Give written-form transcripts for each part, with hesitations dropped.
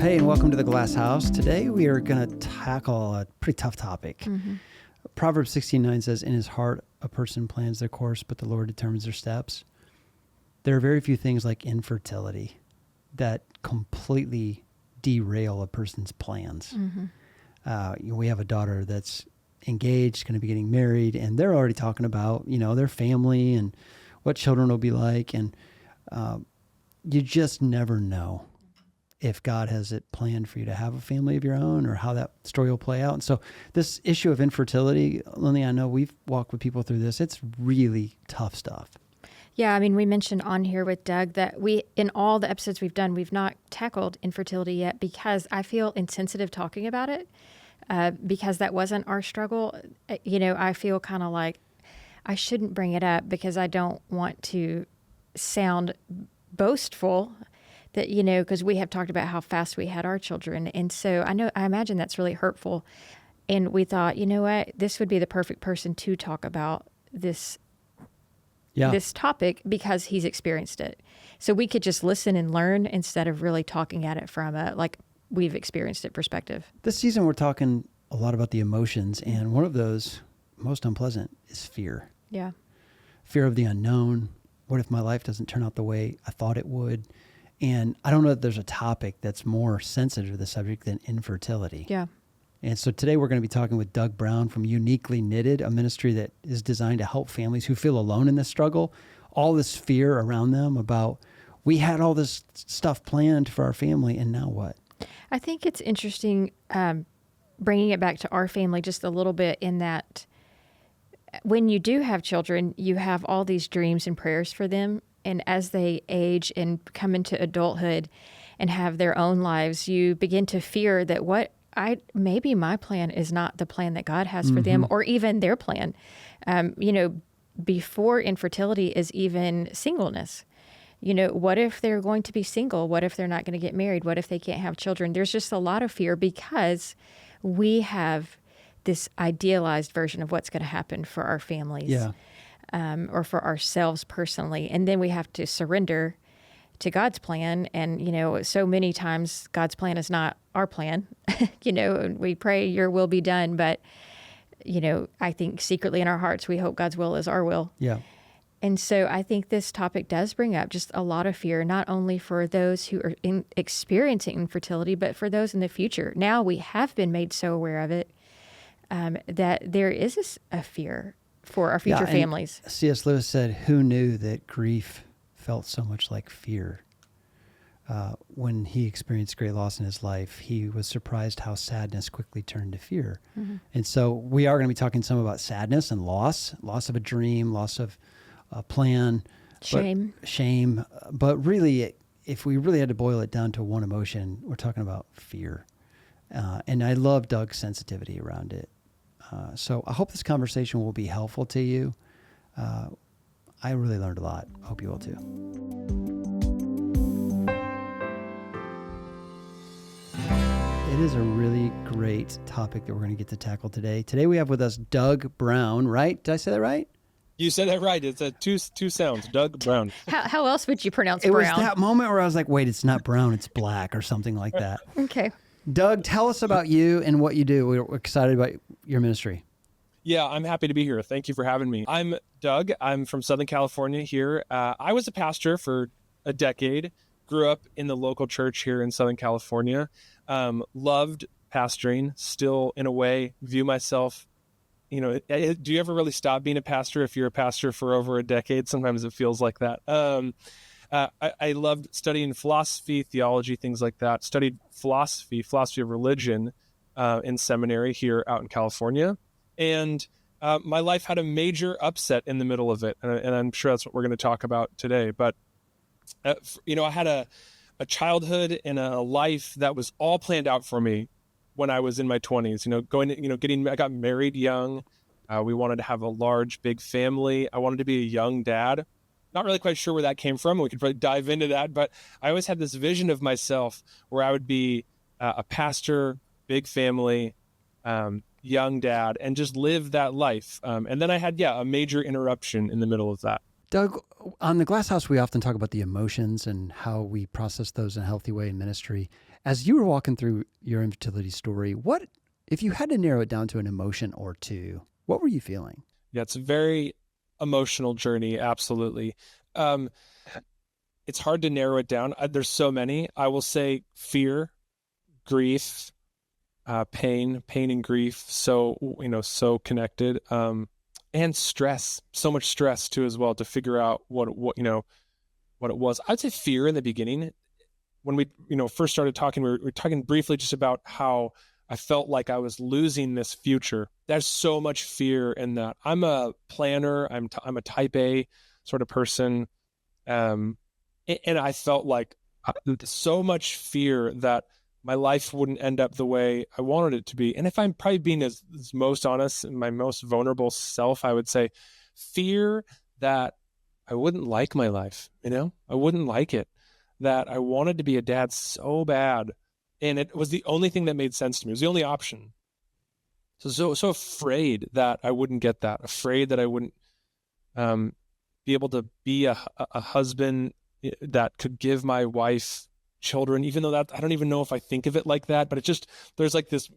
Hey, and welcome to the Glass House. Today we are going to tackle a pretty tough topic. Proverbs 16:9 says, "In his heart a person plans their course, but the Lord determines their steps." There are very few things like infertility that completely derail a person's plans. We have a daughter that's engaged, going to be getting married, and they're already talking about, their family and what children will be like. And you just never know if God has it planned for you to have a family of your own or how that story will play out. And so this issue of infertility, Lynley, I know we've walked with people through this. It's really tough stuff. Yeah, I mean, we mentioned on here with Doug that in all the episodes we've done, we've not tackled infertility yet because I feel insensitive talking about it because that wasn't our struggle. I feel kind of like I shouldn't bring it up because I don't want to sound boastful that, because we have talked about how fast we had our children. And so I imagine that's really hurtful. And we thought, you know what, this would be the perfect person to talk about this topic because he's experienced it. So we could just listen and learn instead of really talking at it from a, like we've experienced it perspective. This season, we're talking a lot about the emotions. And one of those most unpleasant is fear. Yeah. Fear of the unknown. What if my life doesn't turn out the way I thought it would? And I don't know that there's a topic that's more sensitive to the subject than infertility. Yeah. And so today we're going to be talking with Doug Brown from Uniquely Knitted, a ministry that is designed to help families who feel alone in this struggle. All this fear around them about, we had all this stuff planned for our family, and now what? I think it's interesting bringing it back to our family just a little bit in that when you do have children, you have all these dreams and prayers for them. And as they age and come into adulthood and have their own lives, you begin to fear that maybe my plan is not the plan that God has for them or even their plan. Before infertility is even singleness. What if they're going to be single? What if they're not going to get married? What if they can't have children? There's just a lot of fear because we have this idealized version of what's going to happen for our families. Yeah. Or for ourselves personally. And then we have to surrender to God's plan. And, so many times God's plan is not our plan. We pray your will be done. But, I think secretly in our hearts, we hope God's will is our will. Yeah. And so I think this topic does bring up just a lot of fear, not only for those who are experiencing infertility, but for those in the future. Now we have been made so aware of it that there is a fear for our future families. C.S. Lewis said, "Who knew that grief felt so much like fear?" When he experienced great loss in his life, he was surprised how sadness quickly turned to fear. And so we are going to be talking some about sadness and loss of a dream, loss of a plan. Shame. But really, if we really had to boil it down to one emotion, we're talking about fear. And I love Doug's sensitivity around it. So I hope this conversation will be helpful to you. I really learned a lot. I hope you will too. It is a really great topic that we're going to get to tackle today. Today we have with us Doug Brown, right? Did I say that right? You said that right. It's two sounds, Doug Brown. How else would you pronounce Brown? It was that moment where I was like, wait, it's not brown, it's black or something like that. Okay. Doug, tell us about you and what you do. We're excited about your ministry. Yeah, I'm happy to be here. Thank you for having me. I'm Doug. I'm from Southern California here. I was a pastor for a decade, grew up in the local church here in Southern California, loved pastoring, still in a way view myself, do you ever really stop being a pastor if you're a pastor for over a decade? Sometimes it feels like that. I loved studying philosophy, theology, things like that. Studied philosophy of religion in seminary here out in California. And my life had a major upset in the middle of it. And I'm sure that's what we're going to talk about today. But, I had a childhood and a life that was all planned out for me when I was in my 20s, I got married young. We wanted to have a large, big family. I wanted to be a young dad. Not really quite sure where that came from. We could probably dive into that. But I always had this vision of myself where I would be a pastor, big family, young dad, and just live that life. And then I had, a major interruption in the middle of that. Doug, on the Glass House, we often talk about the emotions and how we process those in a healthy way in ministry. As you were walking through your infertility story, what, if you had to narrow it down to an emotion or two, what were you feeling? Yeah, it's a very emotional journey. Absolutely. It's hard to narrow it down. There's so many. I will say fear, grief, pain and grief. So, so connected. And stress, so much stress too, as well, to figure out what it was. I'd say fear in the beginning. When we, first started talking, we were talking briefly just about how I felt like I was losing this future. There's so much fear in that. I'm a planner. I'm a type A sort of person. And I felt like so much fear that my life wouldn't end up the way I wanted it to be. And if I'm probably being as most honest, my most vulnerable self, I would say fear that I wouldn't like my life, I wouldn't like it, that I wanted to be a dad so bad. And it was the only thing that made sense to me. It was the only option. So afraid that I wouldn't get that, afraid that I wouldn't be able to be a husband that could give my wife children, even though that I don't even know if I think of it like that, but there's like this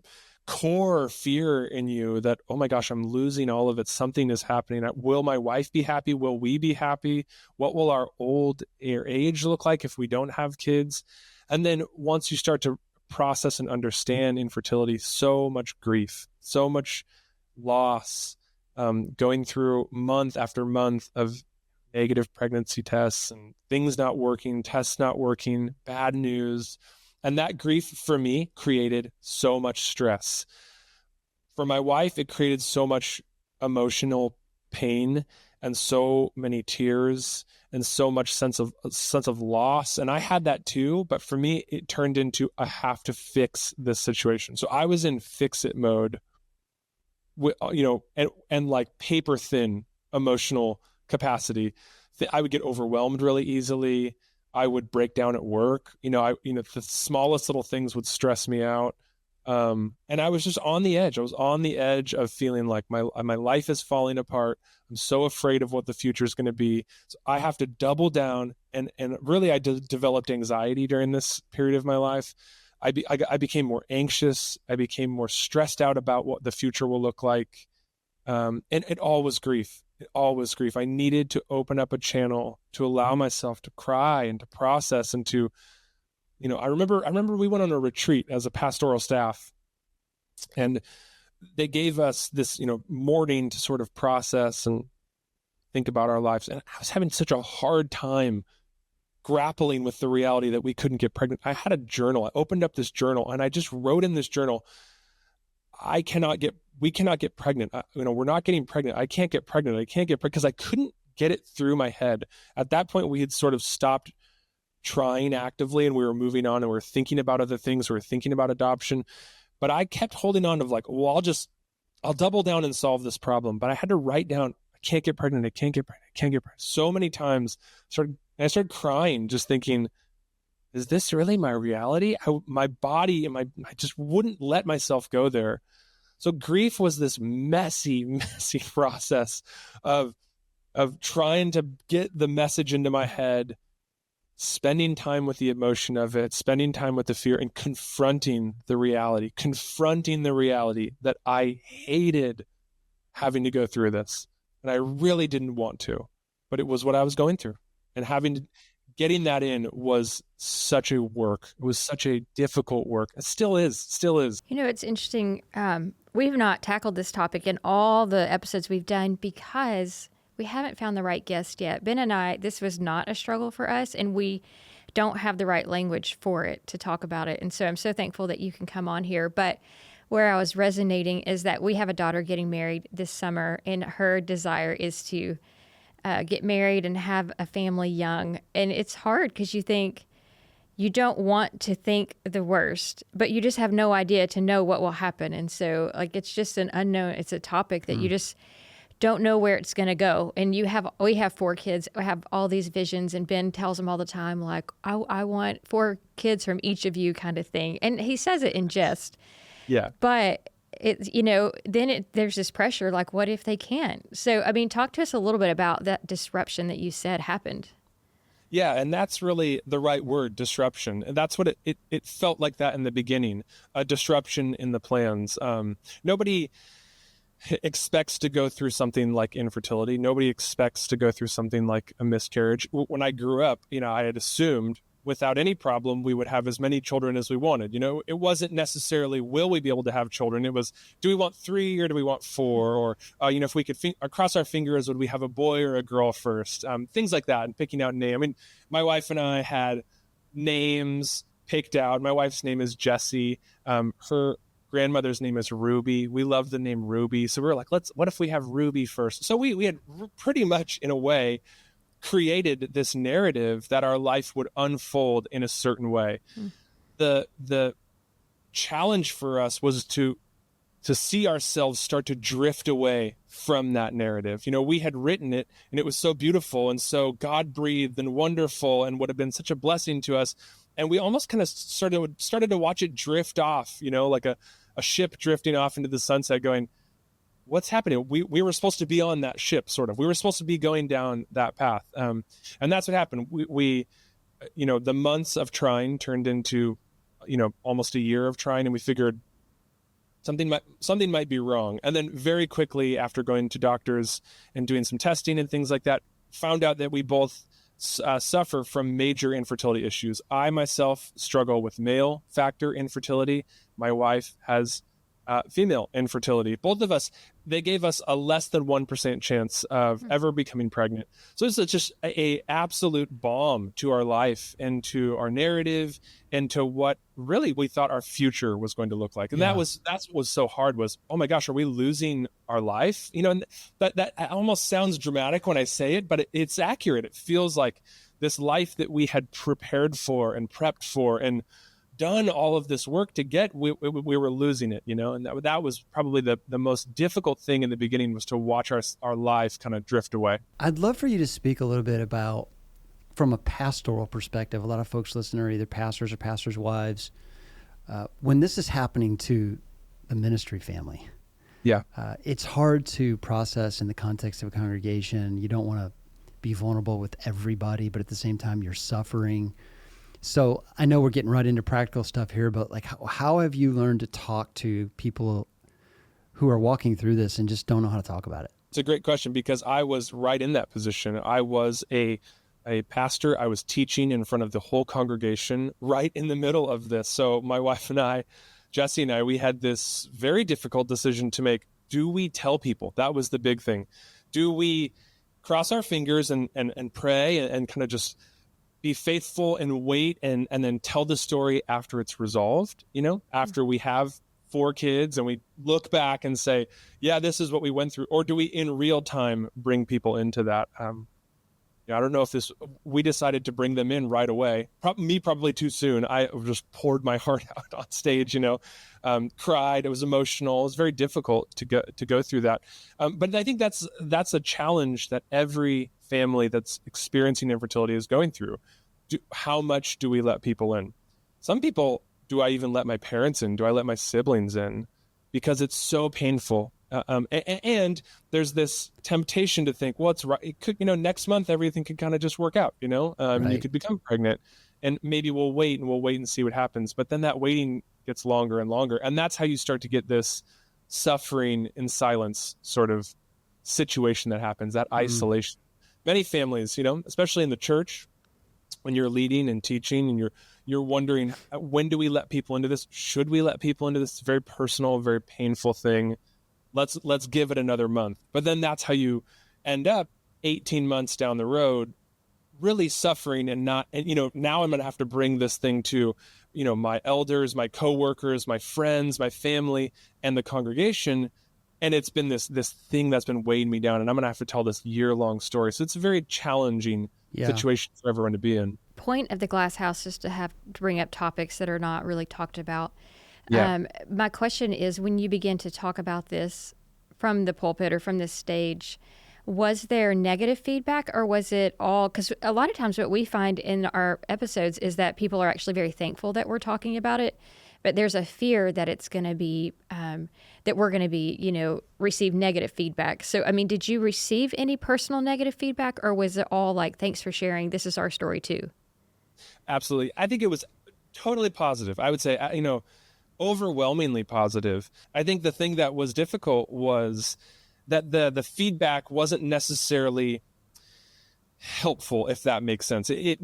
core fear in you that, oh my gosh, I'm losing all of it. Something is happening. Will my wife be happy? Will we be happy? What will our old age look like if we don't have kids? And then once you start to process and understand infertility, so much grief, so much loss, going through month after month of negative pregnancy tests and things not working, tests not working, bad news. And that grief for me created so much stress. For my wife, it created so much emotional pain and so many tears and so much sense of loss. And I had that too, but for me, it turned into I have to fix this situation. So I was in fix it mode, and like paper thin emotional capacity. I would get overwhelmed really easily. I would break down at work. The smallest little things would stress me out. And I was just on the edge. I was on the edge of feeling like my life is falling apart. I'm so afraid of what the future is going to be. So I have to double down. And really, I developed anxiety during this period of my life. I became more anxious. I became more stressed out about what the future will look like. And it all was grief. It all was grief. I needed to open up a channel to allow myself to cry and to process and to, I remember we went on a retreat as a pastoral staff, and they gave us this, morning to sort of process and think about our lives. And I was having such a hard time grappling with the reality that we couldn't get pregnant. I had a journal. I opened up this journal and I just wrote in this journal, we cannot get pregnant. We're not getting pregnant. I can't get pregnant. Because I couldn't get it through my head. At that point, we had sort of stopped trying actively and we were moving on and we were thinking about other things. We were thinking about adoption, but I kept holding on to like, well, I'll double down and solve this problem. But I had to write down, I can't get pregnant. I can't get pregnant. So many times I started crying, just thinking, is this really my reality? My body and I just wouldn't let myself go there. So grief was this messy, messy process of trying to get the message into my head, spending time with the emotion of it, spending time with the fear, and confronting the reality that I hated having to go through this. And I really didn't want to, but it was what I was going through. And getting that in was such a work. It was such a difficult work. It still is. It's interesting. We've not tackled this topic in all the episodes we've done because we haven't found the right guest yet. Ben and I, this was not a struggle for us, and we don't have the right language for it to talk about it. And so I'm so thankful that you can come on here. But where I was resonating is that we have a daughter getting married this summer, and her desire is to get married and have a family young. And it's hard because you don't want to think the worst, but you just have no idea to know what will happen. And so it's just an unknown, it's a topic that you just don't know where it's going to go. And we have 4 kids, we have all these visions, and Ben tells them all the time, like, I want 4 kids from each of you kind of thing. And he says it in jest. Yeah. But there's this pressure, like, what if they can't? So, talk to us a little bit about that disruption that you said happened. Yeah, and that's really the right word, disruption. And that's what it felt like that in the beginning, a disruption in the plans. Nobody expects to go through something like infertility. Nobody expects to go through something like a miscarriage. When I grew up, I had assumed without any problem, we would have as many children as we wanted. It wasn't necessarily, will we be able to have children? It was, do we want 3 or do we want 4? Or, if we could cross our fingers, would we have a boy or a girl first? Things like that, and picking out a name. I mean, my wife and I had names picked out. My wife's name is Jessie. Her grandmother's name is Ruby. We love the name Ruby. So we were like, what if we have Ruby first? So we had pretty much, in a way, created this narrative that our life would unfold in a certain way. The challenge for us was to see ourselves start to drift away from that narrative. We had written it, and it was so beautiful and so God-breathed and wonderful and would have been such a blessing to us. And we almost kind of started to watch it drift off, like a ship drifting off into the sunset, going, what's happening? We were supposed to be on that ship, sort of. We were supposed to be going down that path. And that's what happened. We the months of trying turned into, almost a year of trying, and we figured something might be wrong. And then very quickly, after going to doctors and doing some testing and things like that, found out that we both suffer from major infertility issues. I myself struggle with male factor infertility. My wife has female infertility. Both of us, they gave us a less than 1% chance of ever becoming pregnant. So this is just a absolute bomb to our life and to our narrative and to what really we thought our future was going to look like. And that's what was so hard was, oh my gosh, are we losing our life? And that almost sounds dramatic when I say it, but it's accurate. It feels like this life that we had prepared for and prepped for and done all of this work to get, we were losing it, and that was probably the most difficult thing in the beginning, was to watch our life kind of drift away. I'd love for you to speak a little bit about, from a pastoral perspective, a lot of folks listening are either pastors or pastors' wives. When this is happening to the ministry family, it's hard to process in the context of a congregation. You don't want to be vulnerable with everybody, but at the same time, you're suffering. So I know we're getting right into practical stuff here, but like, how have you learned to talk to people who are walking through this and just don't know how to talk about it? It's a great question, because I was right in that position. I was a pastor. I was teaching in front of the whole congregation right in the middle of this. So my wife and I, Jessie and I, we had this very difficult decision to make. Do we tell people? That was the big thing. Do we cross our fingers and pray and kind of just be faithful and wait and then tell the story after it's resolved, after we have 4 kids and we look back and say, yeah, this is what we went through? Or do we in real time bring people into that? I don't know if we decided to bring them in right away. Probably too soon. I just poured my heart out on stage, cried. It was emotional. It was very difficult to go through that. But I think that's a challenge that every family that's experiencing infertility is going through. How much do we let people in? Some people, do I even let my parents in? Do I let my siblings in? Because it's so painful. And there's this temptation to think, well, it's right. It could, next month, everything could kind of just work out, Right. You could become pregnant, and maybe we'll wait and see what happens. But then that waiting gets longer and longer. And that's how you start to get this suffering in silence sort of situation that happens, that isolation. Many families, especially in the church, when you're leading and teaching and you're wondering, when do we let people into this? Should we let people into this very personal, very painful thing? Let's give it another month. But then that's how you end up 18 months down the road, really suffering now I'm going to have to bring this thing to, my elders, my coworkers, my friends, my family, and the congregation. And it's been this thing that's been weighing me down, and I'm going to have to tell this year-long story. So it's a very challenging situation for everyone to be in. Point of the Glass House is to bring up topics that are not really talked about. Yeah. My question is, when you begin to talk about this from the pulpit or from this stage, was there negative feedback, or was it all, because a lot of times what we find in our episodes is that people are actually very thankful that we're talking about it. but there's a fear that it's going to be, that we're going to be, receive negative feedback. So, I mean, did you receive any personal negative feedback, or was it all like, thanks for sharing, this is our story too? Absolutely. I think it was totally positive. I would say, overwhelmingly positive. I think the thing that was difficult was that the feedback wasn't necessarily helpful, if that makes sense. A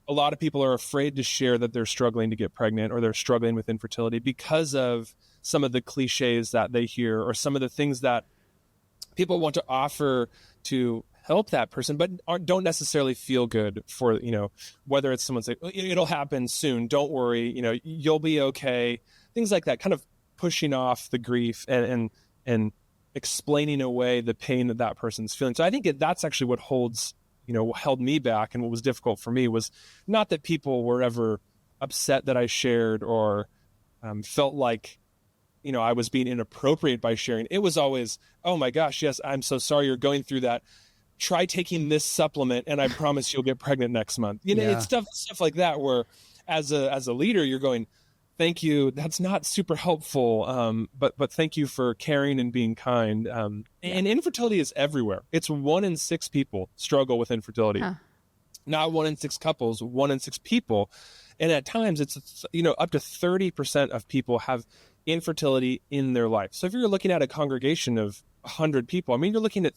lot of people are afraid to share that they're struggling to get pregnant or they're struggling with infertility because of some of the cliches that they hear or some of the things that people want to offer to help that person, but don't necessarily feel good for, whether it's someone saying, it'll happen soon, don't worry, you'll be okay, things like that, kind of pushing off the grief and explaining away the pain that person's feeling. So I think that's actually what held me back, and what was difficult for me was not that people were ever upset that I shared or felt like, I was being inappropriate by sharing. It was always, oh my gosh, yes, I'm so sorry you're going through that. Try taking this supplement and I promise you'll get pregnant next month. It's stuff like that where as a leader, you're going, thank you. That's not super helpful. But thank you for caring and being kind. And infertility is everywhere. It's 1 in 6 people struggle with infertility. Huh. Not 1 in 6 couples, 1 in 6 people. And at times it's, up to 30% of people have infertility in their life. So if you're looking at a congregation of 100 people, I mean, you're looking at,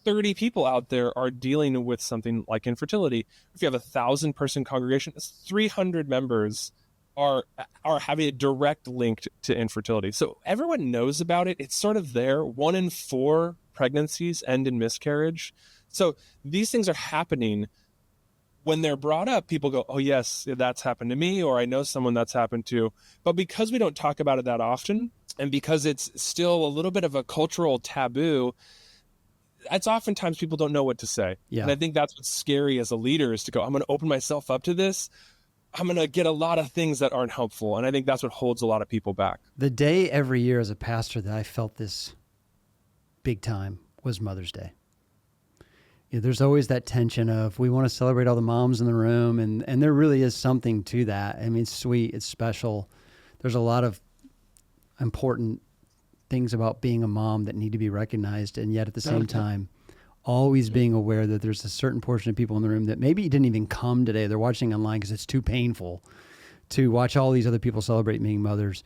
30 people out there are dealing with something like infertility. If you have 1,000-person congregation, it's 300 members are having a direct link to infertility. So everyone knows about it. It's sort of there. 1 in 4 pregnancies end in miscarriage. So these things are happening. When they're brought up, people go, oh, yes, that's happened to me, or I know someone that's happened to. But because we don't talk about it that often, and because it's still a little bit of a cultural taboo, it's oftentimes people don't know what to say. Yeah. And I think that's what's scary as a leader is to go, I'm going to open myself up to this. I'm going to get a lot of things that aren't helpful. And I think that's what holds a lot of people back. The day every year as a pastor that I felt this big time was Mother's Day. There's always that tension of we want to celebrate all the moms in the room, and there really is something to that. I mean, it's sweet, it's special. There's a lot of important things about being a mom that need to be recognized, and yet at the same time, always being aware that there's a certain portion of people in the room that maybe didn't even come today. They're watching online because it's too painful to watch all these other people celebrate being mothers.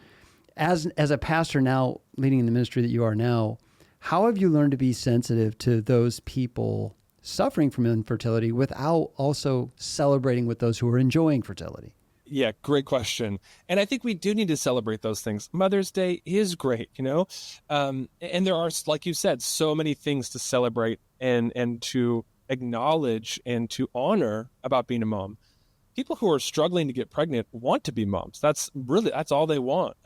As a pastor now, leading in the ministry that you are now, how have you learned to be sensitive to those people suffering from infertility without also celebrating with those who are enjoying fertility? Yeah, great question. And I think we do need to celebrate those things. Mother's Day is great, and there are, like you said, so many things to celebrate and to acknowledge and to honor about being a mom. People who are struggling to get pregnant want to be moms. That's all they want.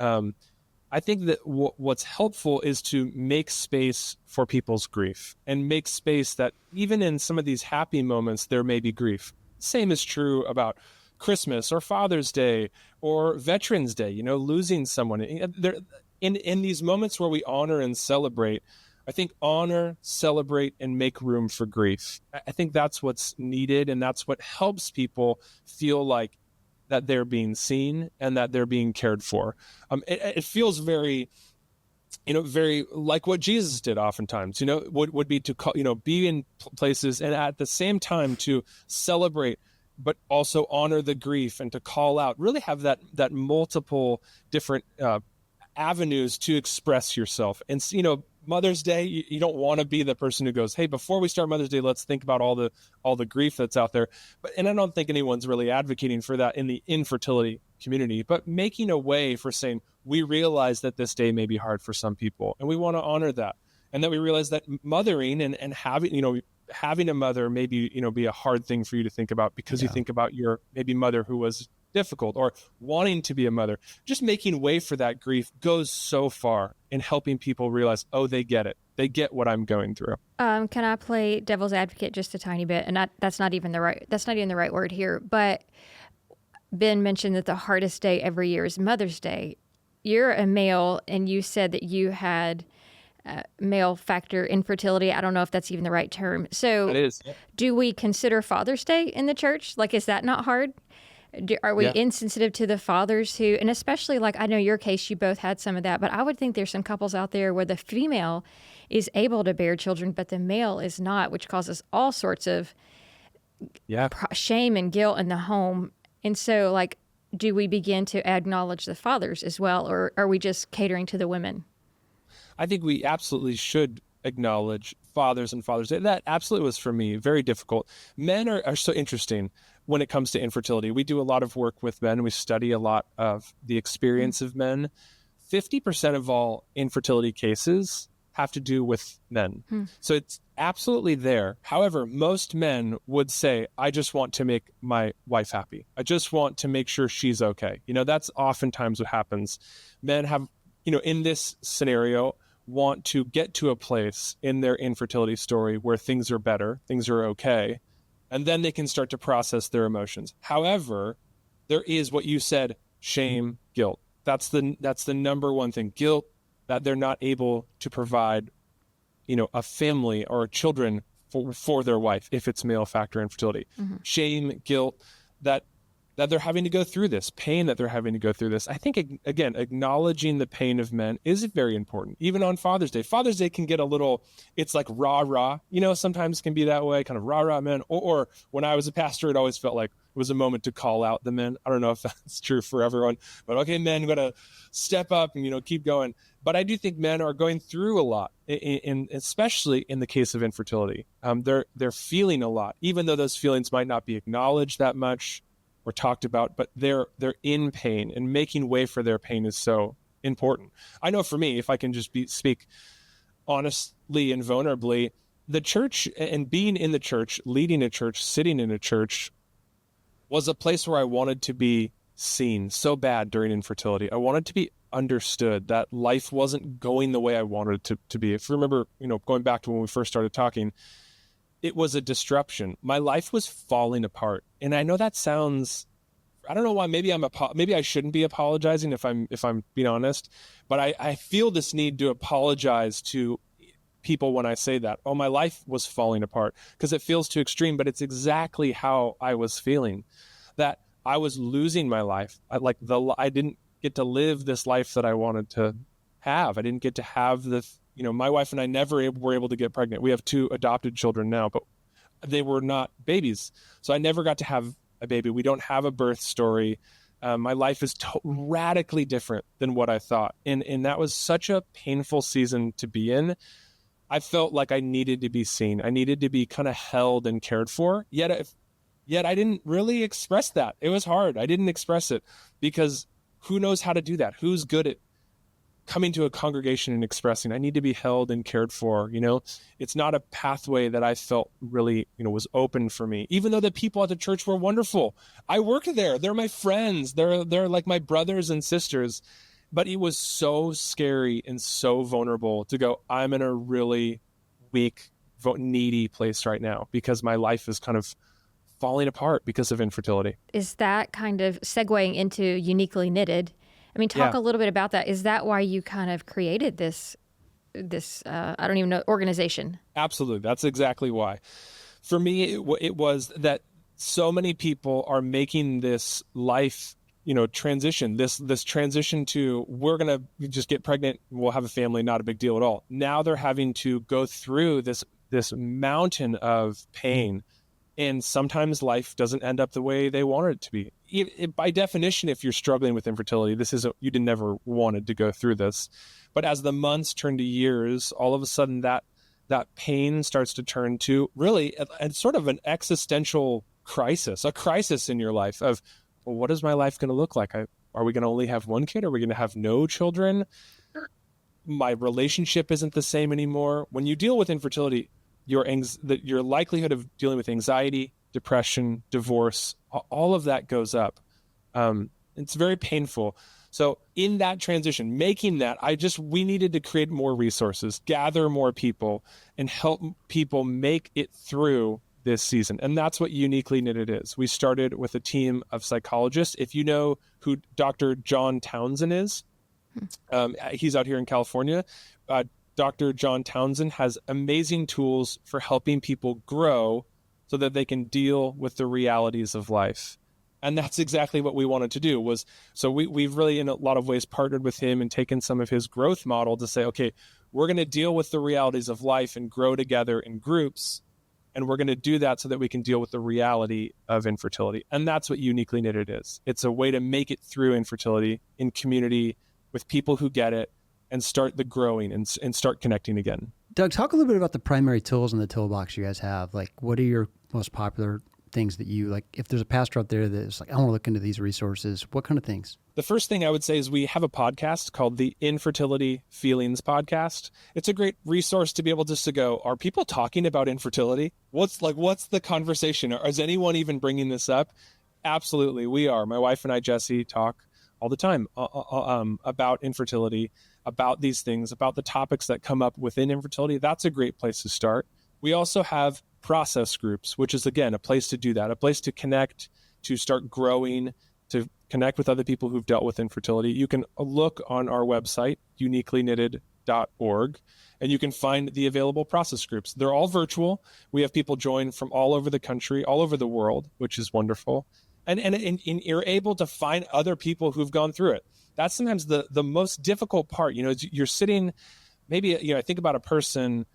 I think that what's helpful is to make space for people's grief and make space that even in some of these happy moments, there may be grief. Same is true about Christmas or Father's Day or Veterans Day, losing someone. In these moments where we honor and celebrate, I think honor, celebrate, and make room for grief. I think that's what's needed, and that's what helps people feel like that they're being seen and that they're being cared for. It feels very, very like what Jesus did oftentimes, would be to call, be in places and at the same time to celebrate, but also honor the grief and to call out, really have that multiple different avenues to express yourself. And, Mother's Day, you don't want to be the person who goes, hey, before we start Mother's Day, let's think about all the grief that's out there. And I don't think anyone's really advocating for that in the infertility community, but making a way for saying, we realize that this day may be hard for some people, and we want to honor that. And that we realize that mothering and having a mother maybe, be a hard thing for you to think about because you think about your maybe mother who was difficult or wanting to be a mother. Just making way for that grief goes so far in helping people realize, oh, they get it. They get what I'm going through. Can I play devil's advocate just a tiny bit? And that's not even the right word here. But Ben mentioned that the hardest day every year is Mother's Day. You're a male, and you said that you had male factor infertility. I don't know if that's even the right term. So it is. Do we consider Father's Day in the church? Like, is that not hard? Are we Yeah. insensitive to the fathers who, and especially like I know your case, you both had some of that, but I would think there's some couples out there where the female is able to bear children, but the male is not, which causes all sorts of Yeah. shame and guilt in the home. And so, like, do we begin to acknowledge the fathers as well, or are we just catering to the women? I think we absolutely should acknowledge fathers and Father's Day. That absolutely was for me very difficult. Men are so interesting when it comes to infertility. We do a lot of work with men. We study a lot of the experience of men. 50% of all infertility cases have to do with men. So it's absolutely there. However, most men would say, I just want to make my wife happy. I just want to make sure she's okay. That's oftentimes what happens. Men have, in this scenario, want to get to a place in their infertility story where things are better, things are okay, and then they can start to process their emotions. However, there is what you said, shame, guilt. That's the number one thing. Guilt that they're not able to provide, a family or children for their wife if it's male factor infertility. Shame, guilt that they're having to go through this, pain that they're having to go through this. I think, again, acknowledging the pain of men is very important, even on Father's Day. Father's Day can get a little, it's like rah-rah, sometimes can be that way, kind of rah-rah men. Or when I was a pastor, it always felt like it was a moment to call out the men. I don't know if that's true for everyone, but okay, men, got to step up and, keep going. But I do think men are going through a lot, especially in the case of infertility. They're feeling a lot, even though those feelings might not be acknowledged that much or talked about, but they're in pain, and making way for their pain is so important. I know for me, if I can just speak honestly and vulnerably, the church and being in the church, leading a church, sitting in a church was a place where I wanted to be seen so bad during infertility. I wanted to be understood, that life wasn't going the way I wanted it to be. If you remember, going back to when we first started talking, it was a disruption. My life was falling apart. And I know that sounds, I don't know why, maybe I shouldn't be apologizing if I'm being honest, but I feel this need to apologize to people when I say that. Oh, my life was falling apart, because it feels too extreme, but it's exactly how I was feeling, that I was losing my life. I didn't get to live this life that I wanted to have. I didn't get to have my wife and I never were able to get pregnant. We have 2 adopted children now, but they were not babies. So I never got to have a baby. We don't have a birth story. My life is radically different than what I thought. And that was such a painful season to be in. I felt like I needed to be seen. I needed to be kind of held and cared for. Yet I didn't really express that. It was hard. I didn't express it, because who knows how to do that? Who's good at coming to a congregation and expressing, I need to be held and cared for? It's not a pathway that I felt really, was open for me, even though the people at the church were wonderful. I worked there. They're my friends. They're like my brothers and sisters. But it was so scary and so vulnerable to go, I'm in a really weak, needy place right now, because my life is kind of falling apart because of infertility. Is that kind of segueing into Uniquely Knitted? I mean, talk a little bit about that. Is that why you kind of created this I don't even know, organization? Absolutely. That's exactly why. For me, it was that so many people are making this life, transition, this transition to, we're going to just get pregnant, we'll have a family, not a big deal at all. Now they're having to go through this mountain of pain. And sometimes life doesn't end up the way they wanted it to be. By definition, if you're struggling with infertility, you didn't never wanted to go through this. But as the months turn to years, all of a sudden that pain starts to turn to really and sort of an existential crisis, a crisis in your life of, well, what is my life going to look like? Are we going to only have one kid? Are we going to have no children? My relationship isn't the same anymore. When you deal with infertility, your likelihood of dealing with anxiety, depression, divorce, all of that goes up. It's very painful. So in that transition, making that, we needed to create more resources, gather more people, and help people make it through this season. And that's what Uniquely Knitted is. We started with a team of psychologists. If you know who Dr. John Townsend is, he's out here in California. Dr. John Townsend has amazing tools for helping people grow so that they can deal with the realities of life. And that's exactly what we wanted to do was, so we've really in a lot of ways partnered with him and taken some of his growth model to say, okay, we're going to deal with the realities of life and grow together in groups. And we're going to do that so that we can deal with the reality of infertility. And that's what Uniquely Knitted is. It's a way to make it through infertility in community with people who get it and start the growing and start connecting again. Doug, talk a little bit about the primary tools in the toolbox you guys have. Like, what are your most popular things that you like? If there's a pastor out there that's like, I want to look into these resources, what kind of things? The first thing I would say is we have a podcast called the Infertility Feelings Podcast. It's a great resource to be able just to go, are people talking about infertility? What's the conversation? Is anyone even bringing this up? Absolutely, we are. My wife and I, Jesse, talk all the time about infertility, about these things, about the topics that come up within infertility. That's a great place to start. We also have process groups, which is, again, a place to do that, a place to connect, to start growing, to connect with other people who've dealt with infertility. You can look on our website, uniquelyknitted.org, and you can find the available process groups. They're all virtual. We have people join from all over the country, all over the world, which is wonderful. And you're able to find other people who've gone through it. That's sometimes the most difficult part. You're sitting, maybe, I think about a person,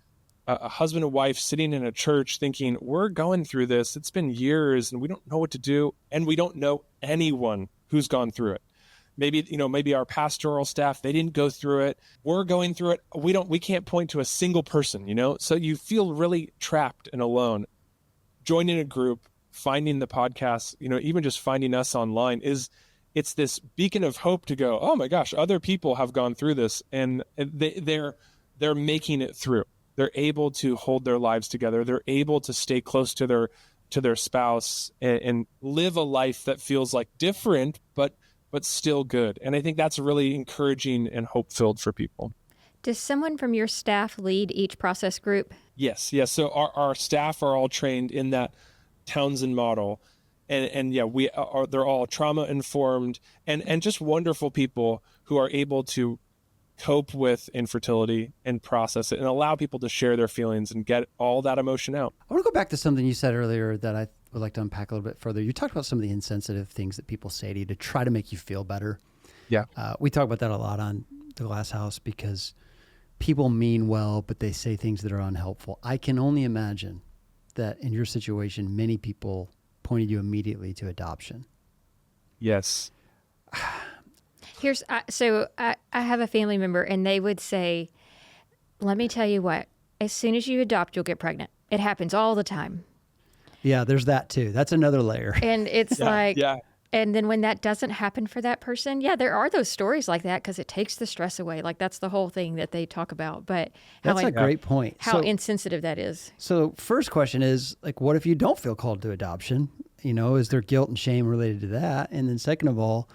a husband and wife sitting in a church thinking, we're going through this. It's been years and we don't know what to do. And we don't know anyone who's gone through it. Maybe our pastoral staff, they didn't go through it. We're going through it. We can't point to a single person, so you feel really trapped and alone. Joining a group, finding the podcast, even just finding us online it's this beacon of hope to go, oh my gosh, other people have gone through this and they're making it through. They're able to hold their lives together. They're able to stay close to their spouse and live a life that feels like different, but still good. And I think that's really encouraging and hope-filled for people. Does someone from your staff lead each process group? Yes. So our staff are all trained in that Townsend model. And yeah, they're all trauma informed and just wonderful people who are able to cope with infertility and process it and allow people to share their feelings and get all that emotion out. I want to go back to something you said earlier that I would like to unpack a little bit further. You talked about some of the insensitive things that people say to you to try to make you feel better. Yeah. We talk about that a lot on The Glass House because people mean well, but they say things that are unhelpful. I can only imagine that in your situation, many people pointed you immediately to adoption. Yes. I have a family member and they would say, let me tell you what, as soon as you adopt, you'll get pregnant. It happens all the time. Yeah, there's that too. That's another layer. And it's and then when that doesn't happen for that person, there are those stories like that because it takes the stress away. Like that's the whole thing that they talk about. But that's a great point. How insensitive that is. So first question is like, what if you don't feel called to adoption? Is there guilt and shame related to that? And then second of all,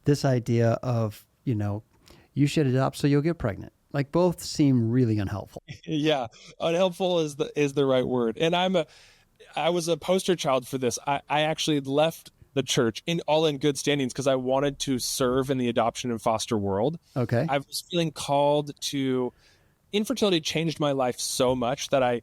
this idea of, you should adopt so you'll get pregnant. Like both seem really unhelpful. Yeah. Unhelpful is the right word. And I was a poster child for this. I actually left the church in good standings because I wanted to serve in the adoption and foster world. Okay. I was feeling called to, infertility changed my life so much that I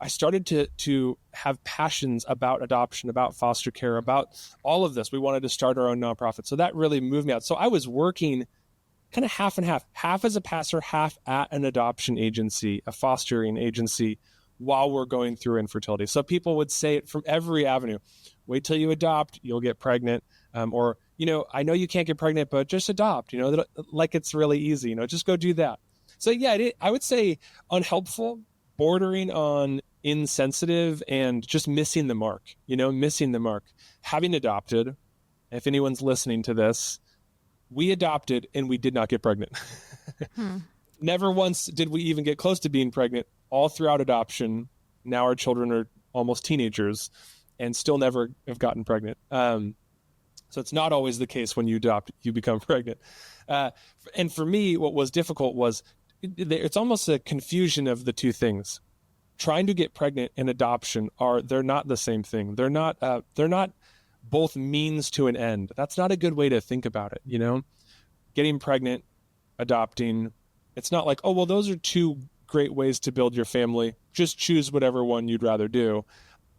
started to have passions about adoption, about foster care, about all of this. We wanted to start our own nonprofit. So that really moved me out. So I was working kind of half and half as a pastor, half at an adoption agency, a fostering agency, while we're going through infertility. So people would say it from every avenue. Wait till you adopt, you'll get pregnant. Or, I know you can't get pregnant, but just adopt, like it's really easy, just go do that. So yeah, I would say unhelpful, bordering on insensitive, and just missing the mark, missing the mark. Having adopted, if anyone's listening to this, we adopted and we did not get pregnant. Never once did we even get close to being pregnant all throughout adoption. Now our children are almost teenagers and still never have gotten pregnant. So it's not always the case when you adopt, you become pregnant. And for me, what was difficult was it's almost a confusion of the two things. Trying to get pregnant and adoption they're not the same thing. They're not both means to an end. That's not a good way to think about it. Getting pregnant, adopting, it's not like, oh, well, those are two great ways to build your family. Just choose whatever one you'd rather do.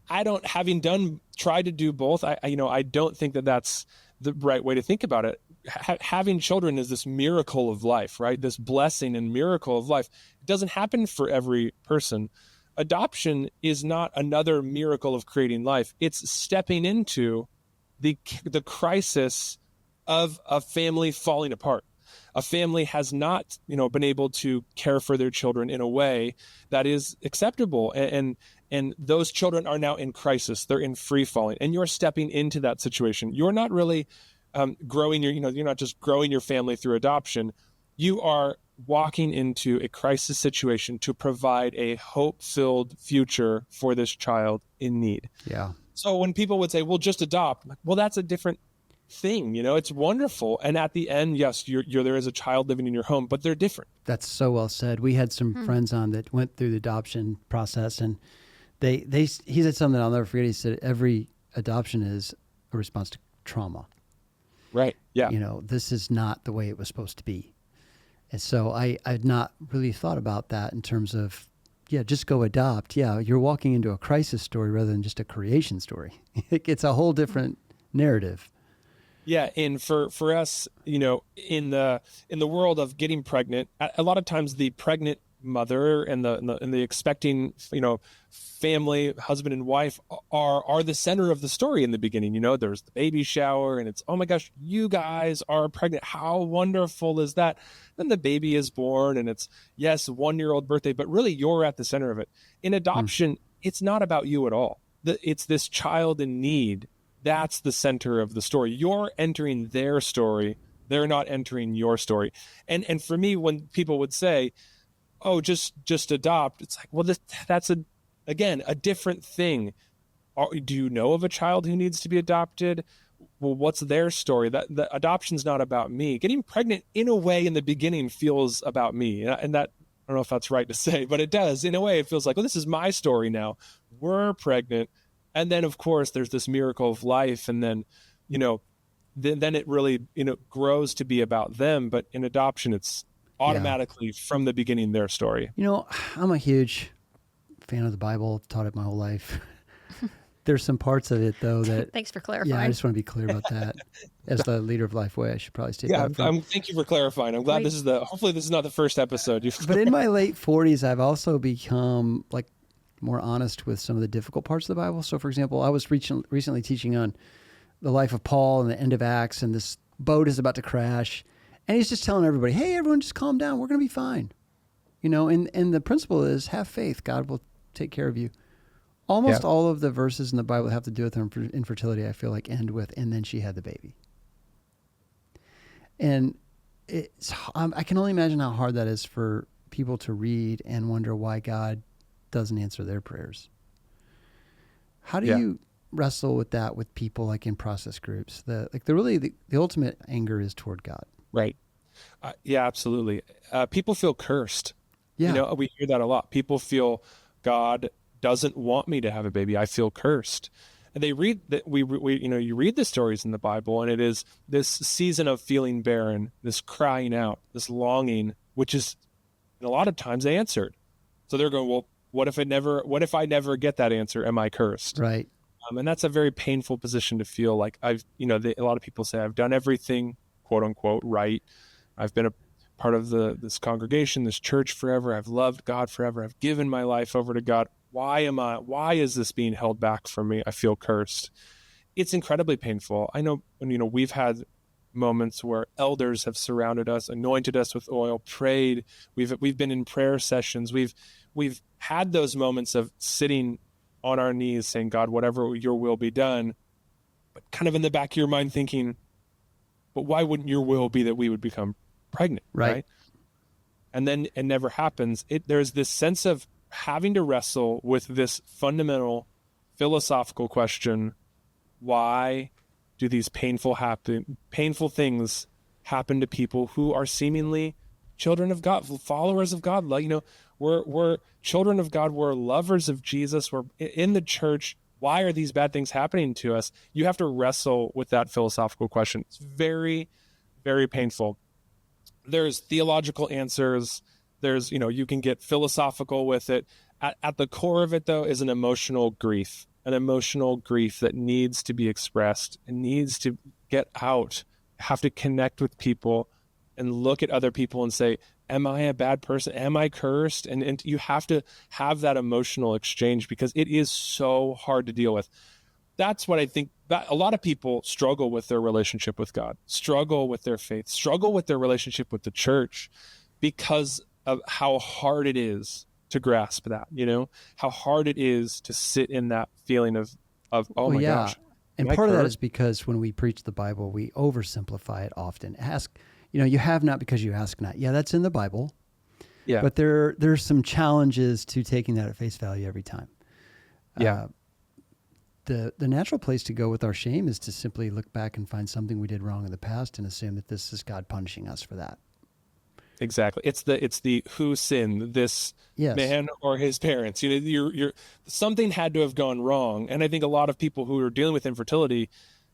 I don't, having tried to do both, I don't think that that's the right way to think about it. Having children is this miracle of life, right? This blessing and miracle of life. It doesn't happen for every person. Adoption is not another miracle of creating life. It's stepping into the crisis of a family falling apart. A family has not, been able to care for their children in a way that is acceptable. And those children are now in crisis. They're in free falling. And you're stepping into that situation. You're not really growing you're not just growing your family through adoption. You are walking into a crisis situation to provide a hope-filled future for this child in need. Yeah. So when people would say, well, just adopt, well, that's a different thing. It's wonderful. And at the end, yes, there is a child living in your home, but they're different. That's so well said. We had some friends on that went through the adoption process, and he said something I'll never forget. He said every adoption is a response to trauma. Right. Yeah. This is not the way it was supposed to be. And so I'd not really thought about that in terms of, just go adopt. Yeah, you're walking into a crisis story rather than just a creation story. It's a whole different narrative. Yeah, and for us, in the world of getting pregnant, a lot of times the pregnant mother and the expecting, family, husband and wife are the center of the story in the beginning. There's the baby shower and it's, oh my gosh, you guys are pregnant. How wonderful is that? Then the baby is born and it's, yes, 1-year-old birthday, but really you're at the center of it. In adoption, it's not about you at all. It's this child in need. That's the center of the story. You're entering their story. They're not entering your story. And for me, when people would say, oh, just adopt, it's like, well, that's a different thing. Do you know of a child who needs to be adopted? Well, what's their story? The adoption's not about me. Getting pregnant in a way in the beginning feels about me. And that, I don't know if that's right to say, but it does. In a way, it feels like, well, this is my story now. We're pregnant. And then, of course, there's this miracle of life. And then, then it really, grows to be about them. But in adoption, it's automatically from the beginning their story. I'm a huge fan of the Bible, taught it my whole life. There's some parts of it, though, that... Thanks for clarifying. Yeah, I just want to be clear about that. As the leader of Lifeway, I should probably state that. Thank you for clarifying. I'm glad hopefully this is not the first episode. But in my late 40s, I've also become more honest with some of the difficult parts of the Bible. So, for example, I was recently teaching on the life of Paul and the end of Acts, and this boat is about to crash. And he's just telling everybody, hey, everyone, just calm down. We're going to be fine. And the principle is have faith. God will take care of you. Almost all of the verses in the Bible that have to do with infertility, I feel like, end with, and then she had the baby. And I can only imagine how hard that is for people to read and wonder why God doesn't answer their prayers. How do you wrestle with that with people in process groups? The ultimate anger is toward God. Right. Yeah, absolutely. People feel cursed. Yeah. We hear that a lot. People feel God doesn't want me to have a baby. I feel cursed. And they read that you read the stories in the Bible, and it is this season of feeling barren, this crying out, this longing, which is a lot of times answered. So they're going, well, what if I never get that answer? Am I cursed? Right. And that's a very painful position to feel like a lot of people say I've done everything, quote unquote, right. I've been a part of this congregation, this church forever. I've loved God forever. I've given my life over to God. Why is this being held back from me? I feel cursed. It's incredibly painful. I know, we've had moments where elders have surrounded us, anointed us with oil, prayed. We've been in prayer sessions. We've had those moments of sitting on our knees saying, God, whatever your will be done, but kind of in the back of your mind thinking, but why wouldn't your will be that we would become pregnant? Right. And then it never happens. There's this sense of having to wrestle with this fundamental philosophical question: why do these painful things happen to people who are seemingly children of God, followers of God? We're children of God. We're lovers of Jesus. We're in the church. Why are these bad things happening to us? You have to wrestle with that philosophical question. It's very, very painful. There's theological answers. You can get philosophical with it. At the core of it, though, is an emotional grief, an emotional grief that needs to be expressed and needs to get out. Have to connect with people and look at other people and say, am I a bad person? Am I cursed? And you have to have that emotional exchange because it is so hard to deal with. That's what I think, that a lot of people struggle with their relationship with God, struggle with their faith, struggle with their relationship with the church because of how hard it is to grasp that, how hard it is to sit in that feeling of oh my gosh. And part of that is because when we preach the Bible, we oversimplify it often. Ask, you have not because you ask not. Yeah, that's in the Bible. Yeah. But there's some challenges to taking that at face value every time. Yeah. The natural place to go with our shame is to simply look back and find something we did wrong in the past and assume that this is God punishing us for that. Exactly. It's the who sinned, this man or his parents. You're something had to have gone wrong. And I think a lot of people who are dealing with infertility,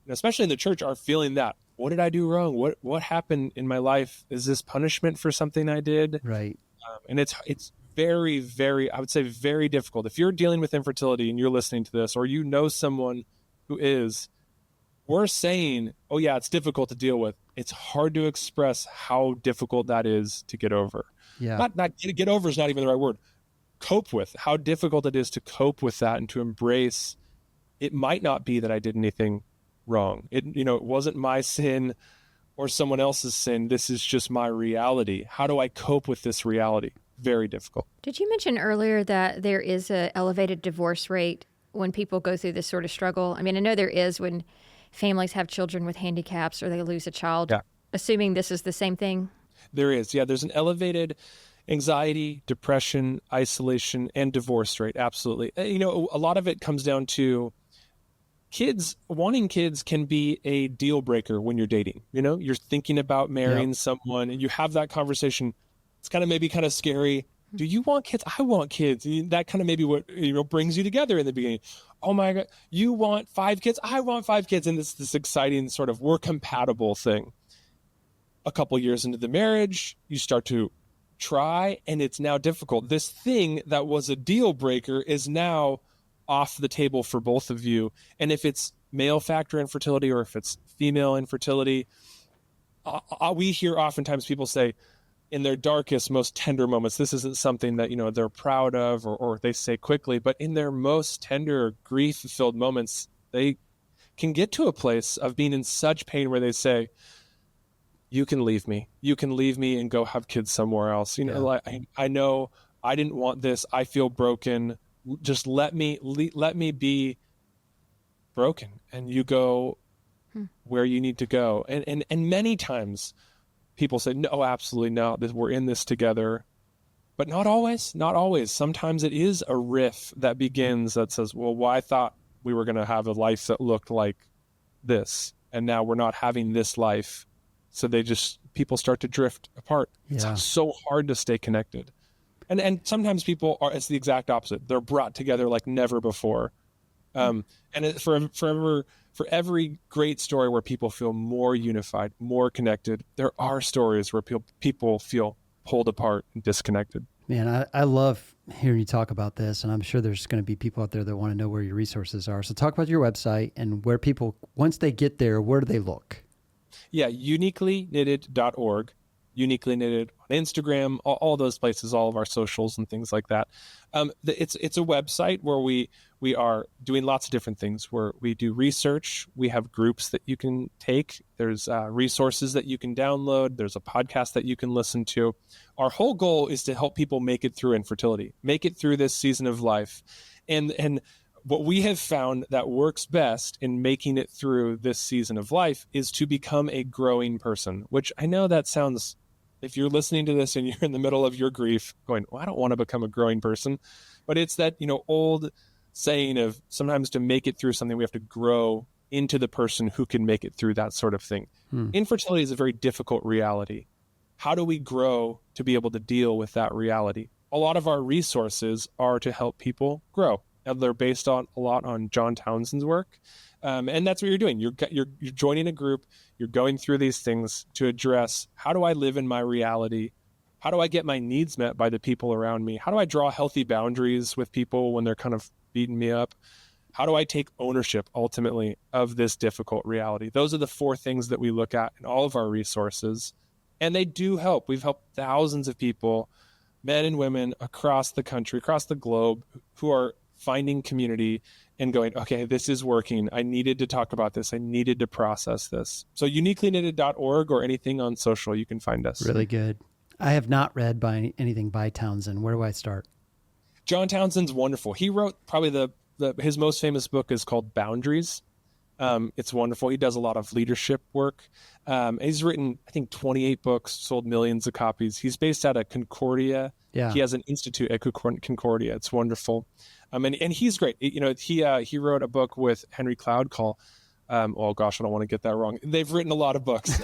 especially in the church, are feeling that. What did I do wrong? What happened in my life? Is this punishment for something I did? Right. And it's very, very, I would say very difficult. If you're dealing with infertility and you're listening to this, or someone who is, we're saying, oh yeah, it's difficult to deal with. It's hard to express how difficult that is to get over. Yeah. Not get over is not even the right word. Cope with how difficult it is to cope with that and to embrace. It might not be that I did anything wrong. It wasn't my sin or someone else's sin. This is just my reality. How do I cope with this reality? Very difficult. Did you mention earlier that there is an elevated divorce rate when people go through this sort of struggle? I mean, I know there is when families have children with handicaps or they lose a child, assuming this is the same thing? There is. Yeah, there's an elevated anxiety, depression, isolation, and divorce rate. Absolutely. A lot of it comes down to wanting kids can be a deal breaker when you're dating. You're thinking about marrying someone and you have that conversation. It's kind of scary. Do you want kids? I want kids. That kind of maybe what brings you together in the beginning. Oh my God, you want 5 kids? I want 5 kids. And this exciting sort of we're compatible thing. A couple years into the marriage, you start to try and it's now difficult. This thing that was a deal breaker is now off the table for both of you. And if it's male factor infertility or if it's female infertility, we hear oftentimes people say, in their darkest, most tender moments, this isn't something that, they're proud of or they say quickly, but in their most tender, grief-filled moments, they can get to a place of being in such pain where they say, you can leave me. You can leave me and go have kids somewhere else. I know I didn't want this. I feel broken. Just let me be broken and you go where you need to go. And many times, people say, no, absolutely not. We're in this together. But not always. Not always. Sometimes it is a riff that begins that says, well, I thought we were going to have a life that looked like this. And now we're not having this life. So people start to drift apart. Yeah. It's so hard to stay connected. And sometimes it's the exact opposite. They're brought together like never before. For every great story where people feel more unified, more connected, there are stories where people feel pulled apart and disconnected. Man, I love hearing you talk about this, and I'm sure there's going to be people out there that want to know where your resources are. So talk about your website and where people, once they get there, where do they look? Yeah, uniquelyknitted.org. Uniquely Knitted on Instagram, all those places, all of our socials and things like that. It's a website where we are doing lots of different things, where we do research. We have groups that you can take. There's resources that you can download. There's a podcast that you can listen to. Our whole goal is to help people make it through infertility, make it through this season of life. And what we have found that works best in making it through this season of life is to become a growing person, which I know that sounds, if you're listening to this and you're in the middle of your grief going, well, I don't want to become a growing person, but it's that, old saying of sometimes to make it through something, we have to grow into the person who can make it through that sort of thing. Infertility is a very difficult reality. How do we grow to be able to deal with that reality? A lot of our resources are to help people grow. And they're based a lot on John Townsend's work. And that's what you're doing. You're joining a group. You're going through these things to address, how do I live in my reality? How do I get my needs met by the people around me? How do I draw healthy boundaries with people when they're kind of beating me up? how do I take ownership ultimately of this difficult reality? Those are the 4 things that we look at in all of our resources. And they do help. We've helped thousands of people, men and women across the country, across the globe, who are finding community and going, okay, this is working. I needed to talk about this. I needed to process this. So uniquelyknitted.org or anything on social, you can find us. Really good. I have not read anything by Townsend. Where do I start? John Townsend's wonderful. He wrote probably his most famous book is called Boundaries. It's wonderful. He does a lot of leadership work. He's written, I think, 28 books, sold millions of copies. He's based out of Concordia. Yeah. He has an institute at Concordia. It's wonderful. And he's great. He wrote a book with Henry Cloud called, oh gosh, I don't want to get that wrong. They've written a lot of books.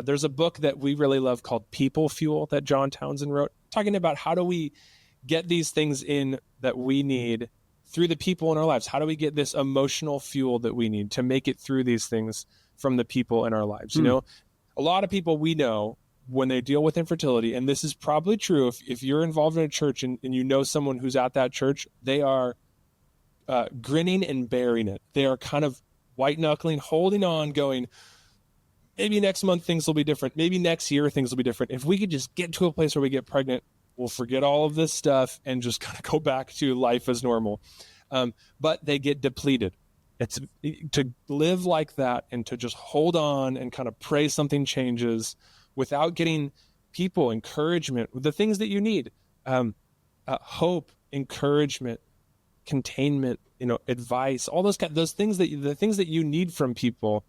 There's a book that we really love called People Fuel that John Townsend wrote, talking about how do we get these things in that we need through the people in our lives. How do we get this emotional fuel that we need to make it through these things from the people in our lives? You know, a lot of people we know when they deal with infertility, and this is probably true if you're involved in a church and you know someone who's at that church, they are grinning and bearing it. They are kind of white knuckling, holding on, going, maybe next month things will be different. Maybe next year things will be different. If we could just get to a place where we get pregnant, we'll forget all of this stuff and just kind of go back to life as normal. But they get depleted. It's to live like that and to just hold on and kind of pray something changes without getting people encouragement, the things that you need, hope, encouragement, containment, advice, all those the things that you need from people,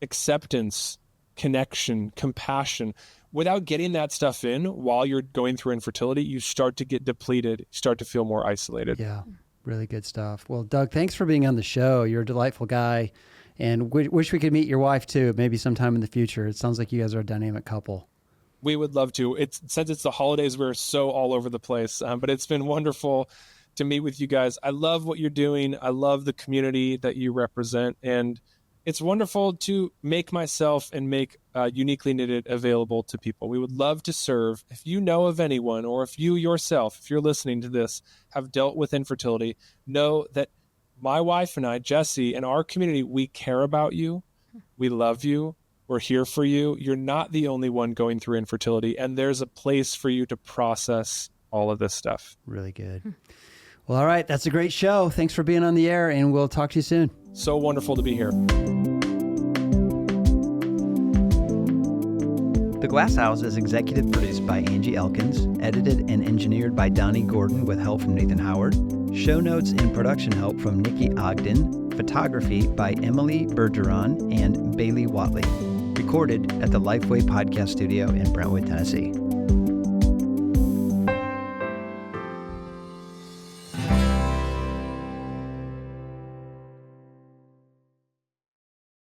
acceptance, connection, compassion. Without getting that stuff in while you're going through infertility, you start to get depleted, you start to feel more isolated. Yeah, really good stuff. Well, Doug, thanks for being on the show. You're a delightful guy, and wish we could meet your wife too, maybe sometime in the future. It sounds like you guys are a dynamic couple. We would love to. Since it's the holidays, we're so all over the place, but it's been wonderful to meet with you guys. I love what you're doing. I love the community that you represent, and it's wonderful to make myself and make Uniquely Knitted available to people. We would love to serve. If you know of anyone, or if you yourself, if you're listening to this, have dealt with infertility, know that my wife and I, Jesse, and our community, we care about you. We love you. We're here for you. You're not the only one going through infertility, and there's a place for you to process all of this stuff. Really good. Well, all right. That's a great show. Thanks for being on the air, and we'll talk to you soon. So wonderful to be here. The Glass House is executive produced by Angie Elkins, edited and engineered by Donnie Gordon with help from Nathan Howard. Show notes and production help from Nikki Ogden. Photography by Emily Bergeron and Bailey Watley. Recorded at the Lifeway Podcast Studio in Brentwood, Tennessee.